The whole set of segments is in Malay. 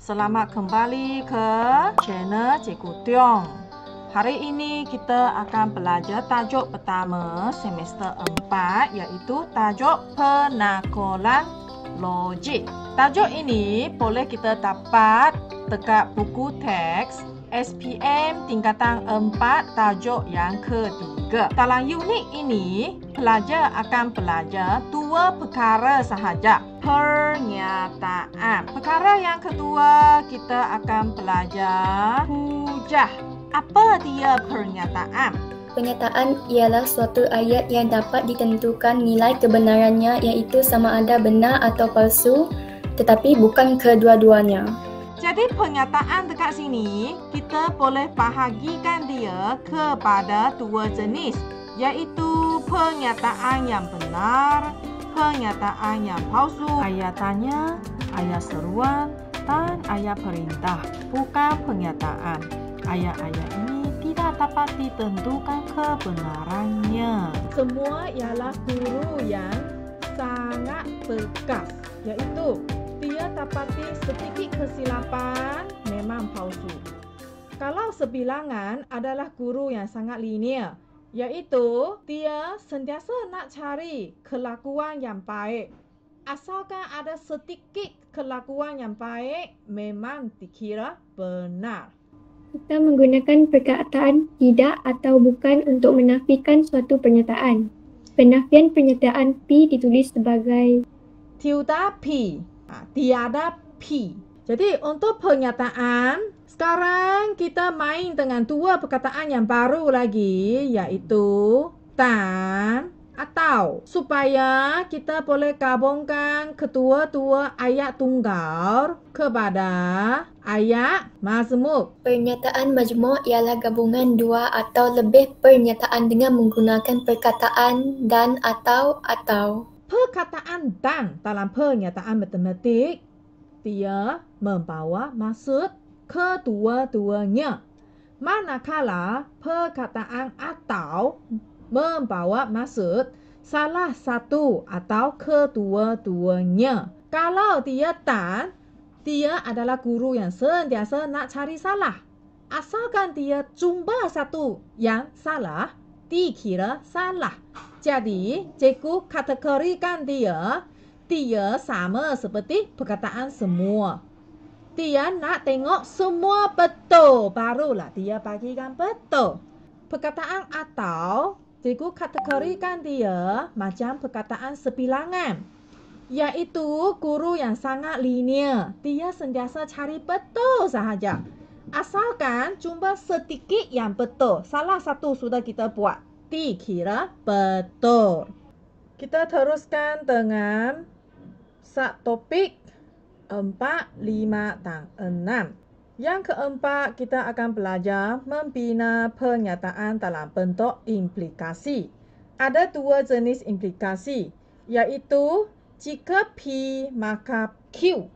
Selamat kembali ke channel Cikgu Tiong. Hari ini kita akan belajar tajuk pertama semester 4 iaitu tajuk penakulan logik. Tajuk ini boleh kita dapat dekat buku teks SPM tingkatan 4 tajuk yang ketiga. Dalam unit ini, pelajar akan belajar dua perkara sahaja. Pernyataan. Perkara yang kedua, kita akan belajar hujah. Apa dia pernyataan? Pernyataan ialah suatu ayat yang dapat ditentukan nilai kebenarannya iaitu sama ada benar atau palsu, tetapi bukan kedua-duanya. Jadi pernyataan dekat sini, kita boleh bahagikan dia kepada dua jenis, iaitu pernyataan yang benar, pernyataan yang palsu. Ayat tanya, ayat seruan, dan ayat perintah, bukan pernyataan. Ayat-ayat ini tidak dapat ditentukan kebenarannya. Semua ialah guru yang sangat tegas, iaitu dia dapati sedikit kesilapan memang palsu. Kalau sebilangan adalah guru yang sangat linear, iaitu dia sentiasa nak cari kelakuan yang baik. Asalkan ada sedikit kelakuan yang baik, memang dikira benar. Kita menggunakan perkataan tidak atau bukan untuk menafikan suatu pernyataan. Penafian pernyataan P ditulis sebagai tiada P, tiada P. Jadi untuk pernyataan, sekarang kita main dengan dua perkataan yang baru lagi, iaitu dan atau, supaya kita boleh gabungkan kedua-dua ayat tunggal kepada ayat majmuk. pernyataan majmuk ialah gabungan dua atau lebih pernyataan dengan menggunakan perkataan dan atau. Perkataan dan dalam pernyataan matematik, dia membawa maksud kedua-duanya. Manakala perkataan atau membawa maksud salah satu atau kedua-duanya. Kalau dia dan, dia adalah guru yang sentiasa nak cari salah. Asalkan dia jumpa satu yang salah, dikira salah. Jadi, cikgu kategorikan dia sama seperti perkataan semua. Dia nak tengok semua betul, barulah dia bagikan betul. Perkataan atau, cikgu kategorikan dia macam perkataan sebilangan, iaitu guru yang sangat linear. Dia sentiasa cari betul sahaja. Asalkan jumpa sedikit yang betul, salah satu sudah kita buat, dikira betul. Kita teruskan dengan topik 4, 5 dan 6. Yang keempat, kita akan belajar membina pernyataan dalam bentuk implikasi. Ada dua jenis implikasi, iaitu jika P maka Q.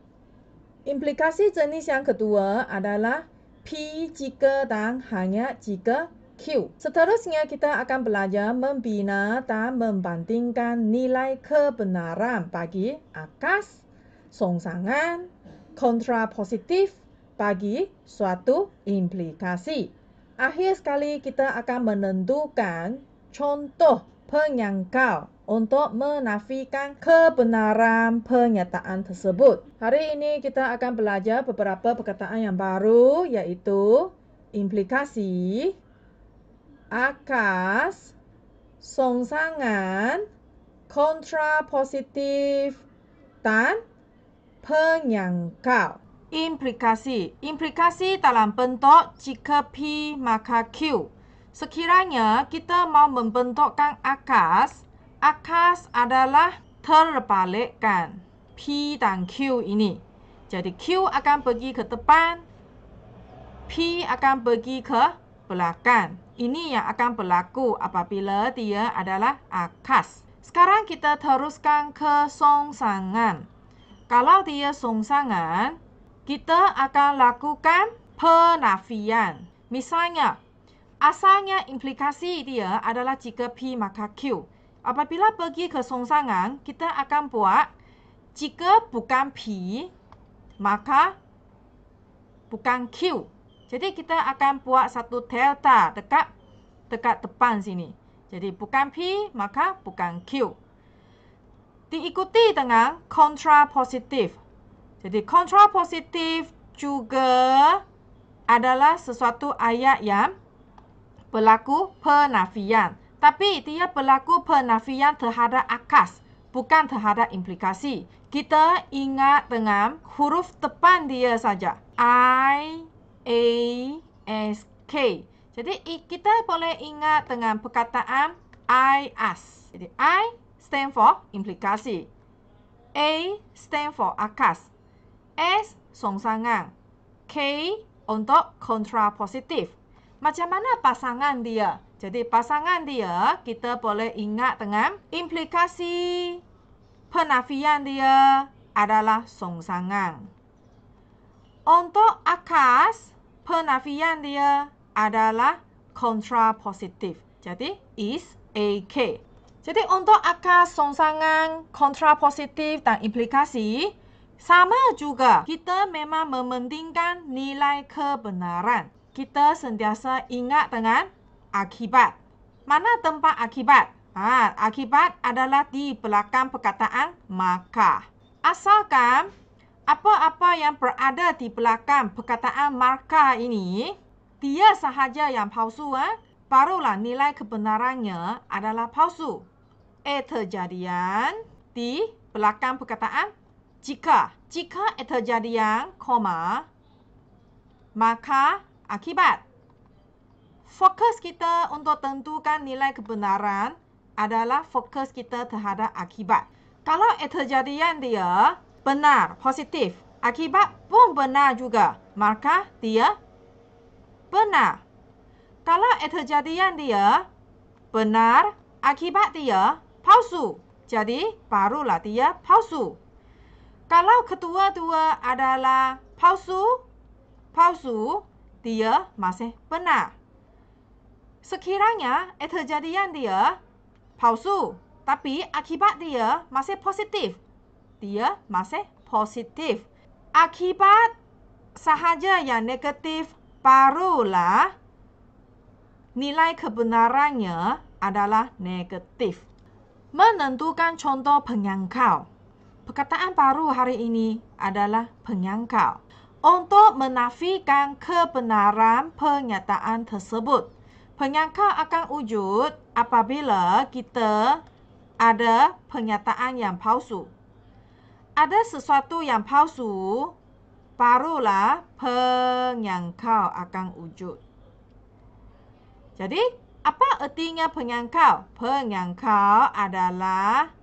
Implikasi jenis yang kedua adalah P jika dan hanya jika Q. Seterusnya kita akan belajar membina dan membandingkan nilai kebenaran bagi akas, songsangan, kontrapositif bagi suatu implikasi. Akhir sekali kita akan menentukan contoh penyangkal untuk menafikan kebenaran pernyataan tersebut. Hari ini kita akan belajar beberapa perkataan yang baru, iaitu implikasi, akas, songsangan, kontrapositif, dan penyangkal. Implikasi dalam bentuk jika P maka Q. Sekiranya kita mau membentukkan akas adalah terbalikkan P dan Q ini. Jadi Q akan pergi ke depan, P akan pergi ke belakang. Ini yang akan berlaku apabila dia adalah akas. Sekarang kita teruskan ke songsangan. Kalau dia songsangan, kita akan lakukan penafian. Misalnya, asalnya implikasi dia adalah jika P maka Q. Apabila pergi ke songsangan, kita akan buat jika bukan P, maka bukan Q. Jadi kita akan buat satu delta dekat depan sini. Jadi bukan P, maka bukan Q. Diikuti dengan kontrapositif. Jadi kontrapositif juga adalah sesuatu ayat yang berlaku penafian. Tapi dia berlaku penafian terhadap akas, bukan terhadap implikasi. Kita ingat dengan huruf depan dia saja. I, A, S, K. Jadi kita boleh ingat dengan perkataan I, as. Jadi I stand for implikasi. A stand for akas. S songsangan. K untuk kontrapositif. Macam mana pasangan dia? Jadi pasangan dia kita boleh ingat dengan implikasi penafian dia adalah songsangan. Untuk akas, penafian dia adalah kontrapositif. Jadi is AK. Jadi untuk akas, songsangan, kontrapositif dan implikasi sama juga. Kita memang mementingkan nilai kebenaran. Kita sentiasa ingat dengan akibat. Mana tempat akibat? Akibat adalah di belakang perkataan maka. Asalkan apa-apa yang berada di belakang perkataan maka ini, dia sahaja yang palsu, barulah nilai kebenarannya adalah palsu. Terjadian di belakang perkataan jika. Jika terjadian, maka akibat. Fokus kita untuk tentukan nilai kebenaran adalah fokus kita terhadap akibat. Kalau terjadian dia benar, positif, akibat pun benar juga, maka dia benar. Kalau terjadian dia benar, akibat dia palsu, jadi barulah dia palsu. Kalau kedua-dua adalah palsu, dia masih benar. Sekiranya terjadian dia palsu, tapi akibat dia masih positif, dia masih positif. Akibat sahaja yang negatif, barulah nilai kebenarannya adalah negatif. Menentukan contoh penyangkal. Perkataan baru hari ini adalah penyangkal. Untuk menafikan kebenaran pernyataan tersebut. Penyangkal akan wujud apabila kita ada pernyataan yang palsu. Ada sesuatu yang palsu, barulah penyangkal akan wujud. Jadi, apa artinya penyangkal? Penyangkal adalah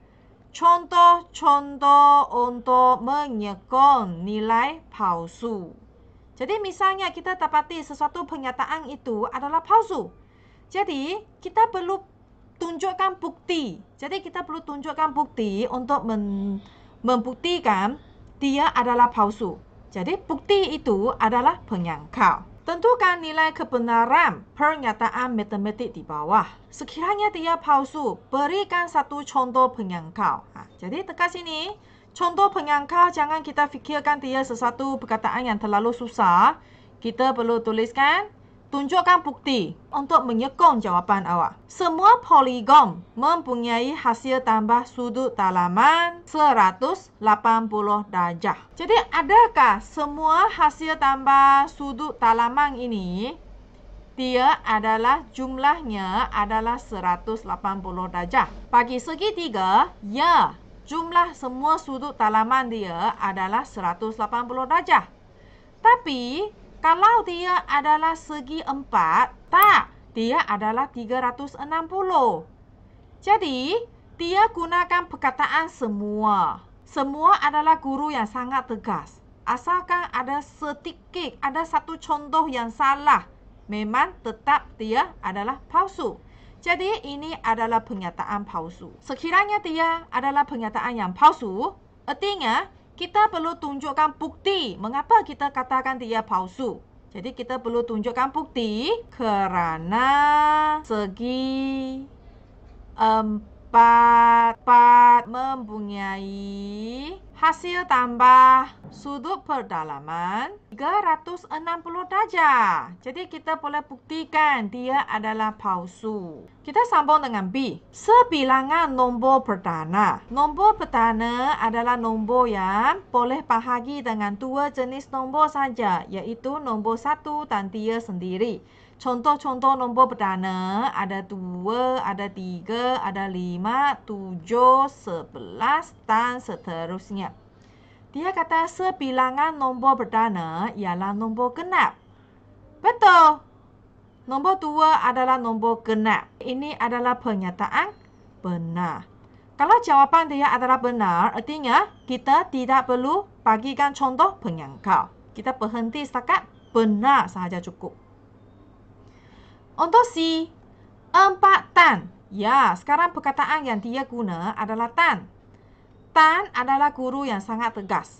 contoh-contoh untuk menyokong nilai palsu. Jadi misalnya kita dapati sesuatu pernyataan itu adalah palsu. Jadi kita perlu tunjukkan bukti. Jadi kita perlu tunjukkan bukti untuk membuktikan dia adalah palsu. Jadi bukti itu adalah penyangkal. Tentukan nilai kebenaran pernyataan matematik di bawah. Sekiranya dia palsu, berikan satu contoh penyangkal. Jadi dekat sini, contoh penyangkal jangan kita fikirkan dia sesuatu perkataan yang terlalu susah. Kita perlu tuliskan, tunjukkan bukti untuk menyokong jawapan awak. Semua poligon mempunyai hasil tambah sudut dalaman 180 darjah. Jadi adakah semua hasil tambah sudut dalaman ini dia adalah jumlahnya adalah 180 darjah? Bagi segitiga, ya, jumlah semua sudut dalaman dia adalah 180 darjah. Tapi kalau dia adalah segi 4, tak, dia adalah 360. Jadi, dia gunakan perkataan semua. Semua adalah guru yang sangat tegas. Asalkan ada sedikit, ada satu contoh yang salah, memang tetap dia adalah palsu. Jadi, ini adalah pernyataan palsu. Sekiranya dia adalah pernyataan yang palsu, artinya kita perlu tunjukkan bukti mengapa kita katakan dia palsu. Jadi kita perlu tunjukkan bukti kerana segi 4 mempunyai Hasil tambah sudut perdalaman 360 darjah. Jadi kita boleh buktikan dia adalah palsu. Kita sambung dengan B. Sebilangan nombor perdana. Nombor perdana adalah nombor yang boleh bahagi dengan dua jenis nombor saja, iaitu nombor 1 dan 3 sendiri. Contoh-contoh nombor perdana ada 2, ada 3, ada 5, 7, 11 dan seterusnya. Dia kata sebilangan nombor perdana ialah nombor genap. Betul. Nombor 2 adalah nombor genap. Ini adalah pernyataan benar. Kalau jawapan dia adalah benar, artinya kita tidak perlu bagikan contoh penyangkal. Kita berhenti setakat benar sahaja cukup. Untuk C, 4 tan. Ya, sekarang perkataan yang dia guna adalah tan. Tan adalah guru yang sangat tegas.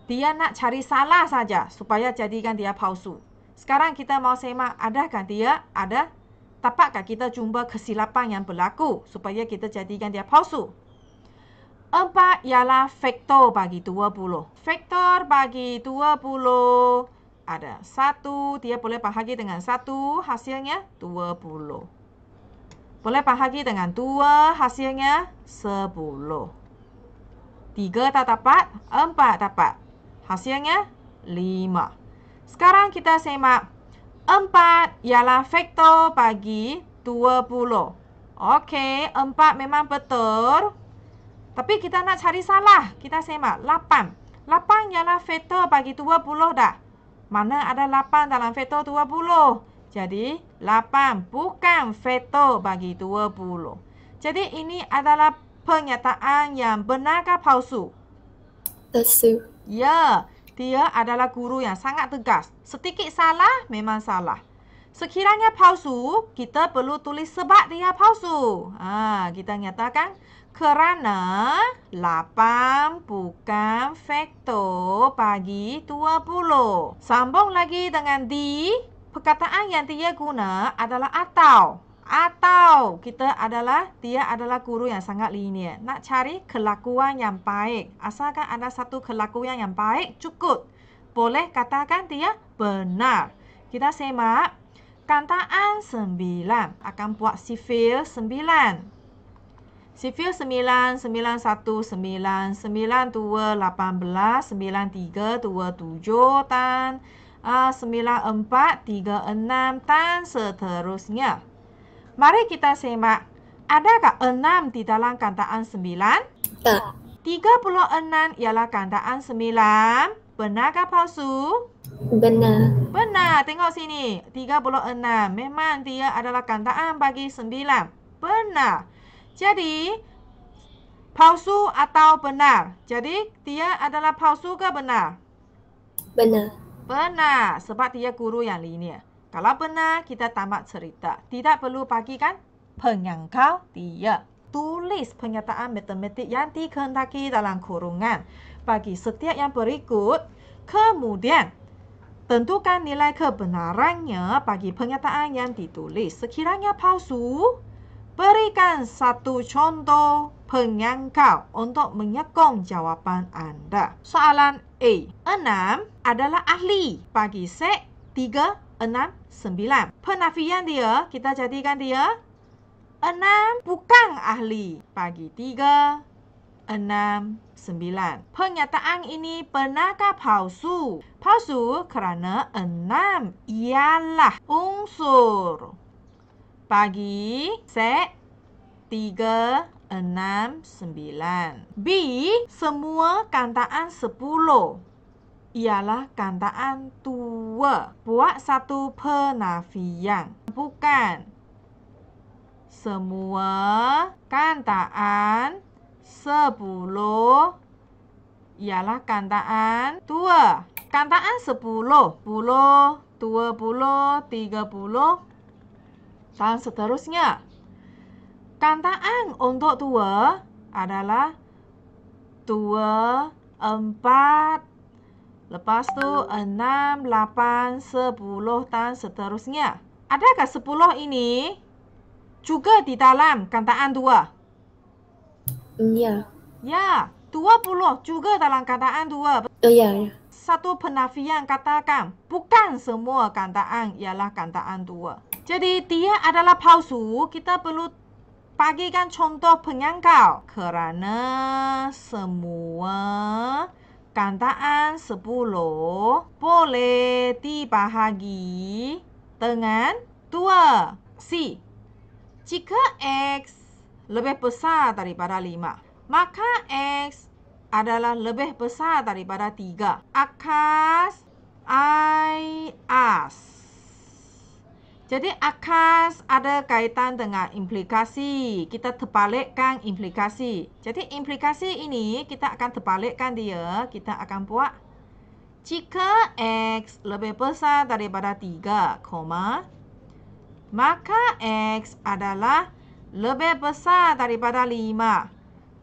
Dia nak cari salah saja supaya jadikan dia palsu. Sekarang kita mau semak, adakah dia ada? Dapatkah kita jumpa kesilapan yang berlaku supaya kita jadikan dia palsu? 4 ialah faktor bagi 20. Faktor bagi 20 ada 1, dia boleh bahagi dengan 1, hasilnya 20. Boleh bahagi dengan 2, hasilnya 10. 3 tak dapat, 4 dapat. Hasilnya 5. Sekarang kita semak. 4 ialah faktor bagi 20. Okey, 4 memang betul. Tapi kita nak cari salah. Kita semak. 8. 8 ialah faktor bagi 20 dah. Mana ada 8 dalam faktor 20? Jadi, 8 bukan faktor bagi 20. Jadi, ini adalah pernyataan yang benarkah palsu? Palsu. Ya, dia adalah guru yang sangat tegas. Sedikit salah, memang salah. Sekiranya palsu, kita perlu tulis sebab dia palsu. Kita nyatakan kerana 8 bukan faktor bagi 20. Sambung lagi dengan D. Perkataan yang dia guna adalah atau. Atau dia adalah guru yang sangat linear. Nak cari kelakuan yang baik. Asalkan ada satu kelakuan yang baik, cukup. Boleh katakan dia benar. Kita semak. Kantaan 9 akan buat sifil 9. Sifil 9, 91, 9, 92, 18, 93, 27 dan 94, 36 dan seterusnya. Mari kita semak. Adakah 6 di dalam kantaan 9? Tak. 36 ialah kantaan 9. Benarkah palsu? Benar. Benar. Tengok sini. 36. Memang dia adalah kantaan bagi 9. Benar. Jadi, palsu atau benar? Jadi, dia adalah palsu ke benar? Benar. Benar. Sebab dia guru yang linear. Kalau benar, kita tamat cerita. Tidak perlu bagikan penyangkal dia. Tulis pernyataan matematik yang dikehendaki dalam kurungan. Bagi setiap yang berikut, kemudian tentukan nilai kebenarannya bagi pernyataan yang ditulis. Sekiranya palsu, berikan satu contoh penyangkal untuk menyokong jawapan anda. Soalan A. 6 adalah ahli bagi set 3, 6, 9. Penafian dia, kita jadikan dia 6 bukan ahli bagi 3, 6, 9. Pernyataan ini benarkah palsu? Palsu kerana 6 ialah unsur bagi set 3, 6, 9. B. Semua kantaan 10 ialah kantaan tua. Buat satu penafian. Bukan. Semua kantaan 10 ialah kantaan tua. Kantaan 10, 10, 20, 30 dan seterusnya. Kantaan untuk tua adalah 2, 4, lepas tu 6, 8, 10 dan seterusnya. Adakah 10 ini juga di dalam kantaan 2? Ya. Ya. 20 juga dalam kataan 2. Ya. Satu penafian katakan bukan semua kataan ialah kataan 2. Jadi dia adalah palsu. Kita perlu bagikan contoh penyangkal. Kerana semua kataan 10 boleh dibahagi dengan 2. C. Jika X lebih besar daripada 5, maka X adalah lebih besar daripada 3. Akas I as. Jadi akas ada kaitan dengan implikasi. Kita terbalikkan implikasi. Jadi implikasi ini kita akan terbalikkan dia. Kita akan buat jika X lebih besar daripada 3, maka X adalah lebih besar daripada 5.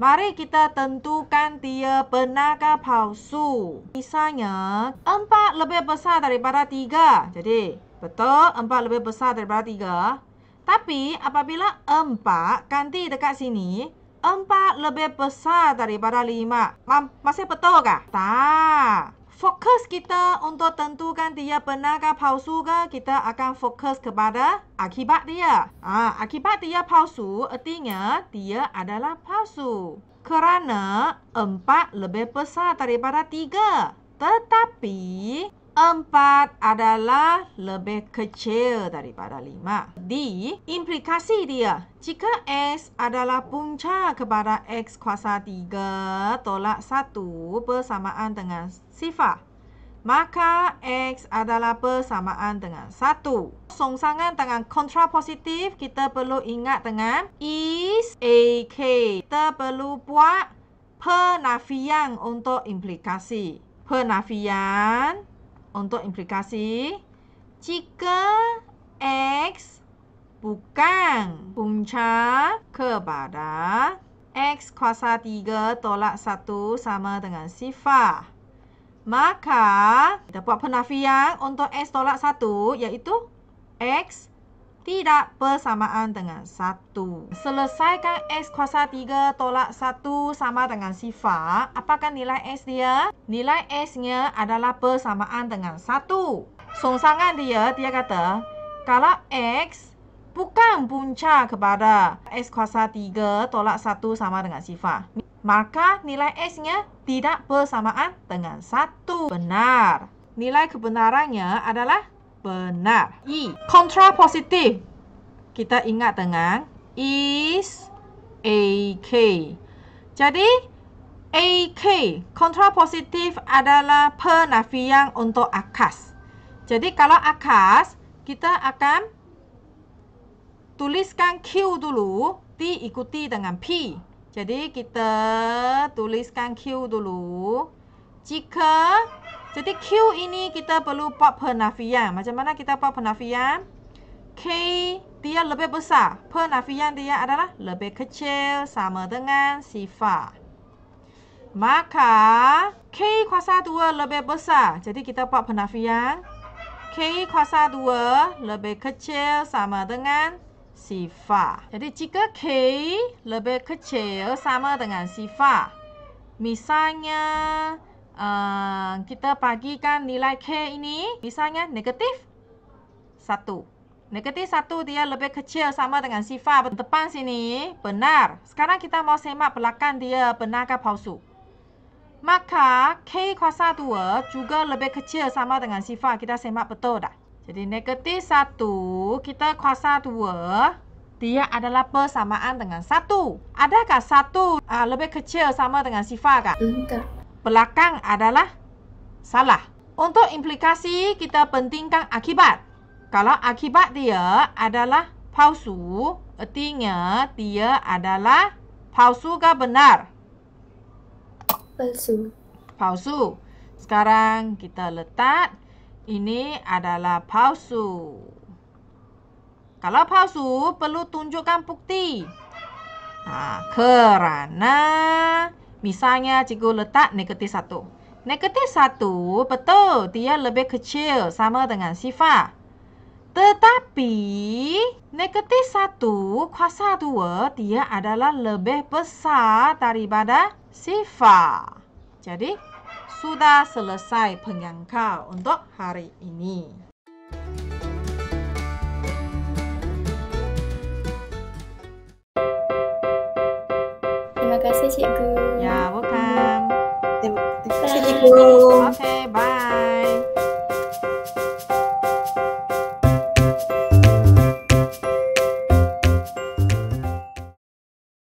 Mari kita tentukan dia benar ke palsu. Misalnya, 4 lebih besar daripada 3. Jadi, betul 4 lebih besar daripada 3. Tapi, apabila 4 ganti dekat sini, 4 lebih besar daripada 5. Masih betul kah? Tak. Fokus kita untuk tentukan dia benar ke palsu ke, kita akan fokus kepada akibat dia. Akibat dia palsu, artinya dia adalah palsu. Kerana 4 lebih besar daripada 3. Tetapi 4 adalah lebih kecil daripada 5. Di implikasi dia, jika X adalah punca kepada X kuasa 3 tolak 1 bersamaan dengan sifar, maka X adalah bersamaan dengan 1. Songsangan dengan kontrapositif, kita perlu ingat dengan is AK. Kita perlu buat penafian untuk implikasi. Penafian untuk implikasi, jika X bukan punca kepada X kuasa 3 tolak 1 sama dengan sifar, maka kita buat penafian untuk X tolak 1, iaitu X tidak bersamaan dengan 1. Selesaikan X kuasa 3 tolak 1 sama dengan sifar. Apakah nilai X dia? Nilai X-nya adalah bersamaan dengan 1. Songsangan dia kata, kalau X bukan punca kepada X kuasa 3 tolak 1 sama dengan sifar, maka nilai X-nya tidak bersamaan dengan 1. Benar. Nilai kebenarannya adalah benar. E. Kontrapositif. Kita ingat dengan is AK. Jadi, AK, kontrapositif adalah penafian untuk akas. Jadi, kalau akas, kita akan tuliskan Q dulu, diikuti dengan P. Jadi, kita tuliskan Q dulu. Jadi Q ini kita perlu buat penafian. Macam mana kita buat penafian? K dia lebih besar. Penafian dia adalah lebih kecil sama dengan sifar. Maka K kuasa 2 lebih besar. Jadi kita buat penafian. K kuasa 2 lebih kecil sama dengan sifar. Jadi jika K lebih kecil sama dengan sifar, misalnya kita bagikan nilai K ini, misalnya negatif 1. Negatif 1 dia lebih kecil sama dengan sifar. Depan sini benar. Sekarang kita mau semak belakang dia benar ke palsu. Maka K kuasa 2 juga lebih kecil sama dengan sifar. Kita semak betul tak? Jadi negatif 1 kita kuasa 2, dia adalah bersamaan dengan 1. Adakah 1 lebih kecil sama dengan sifar kah? Tak. Belakang adalah salah. Untuk implikasi, kita pentingkan akibat. Kalau akibat dia adalah palsu, artinya dia adalah palsu ke benar? Palsu. Palsu. Sekarang kita letak ini adalah palsu. Kalau palsu, perlu tunjukkan bukti. Kerana misalnya cikgu letak negatif 1. Negatif 1 betul dia lebih kecil sama dengan sifar. Tetapi negatif 1 kuasa 2 dia adalah lebih besar daripada sifar. Jadi sudah selesai penyangkal untuk hari ini. Terima kasih cikgu. Ya, welcome. Terima kasih cikgu. Okay, bye.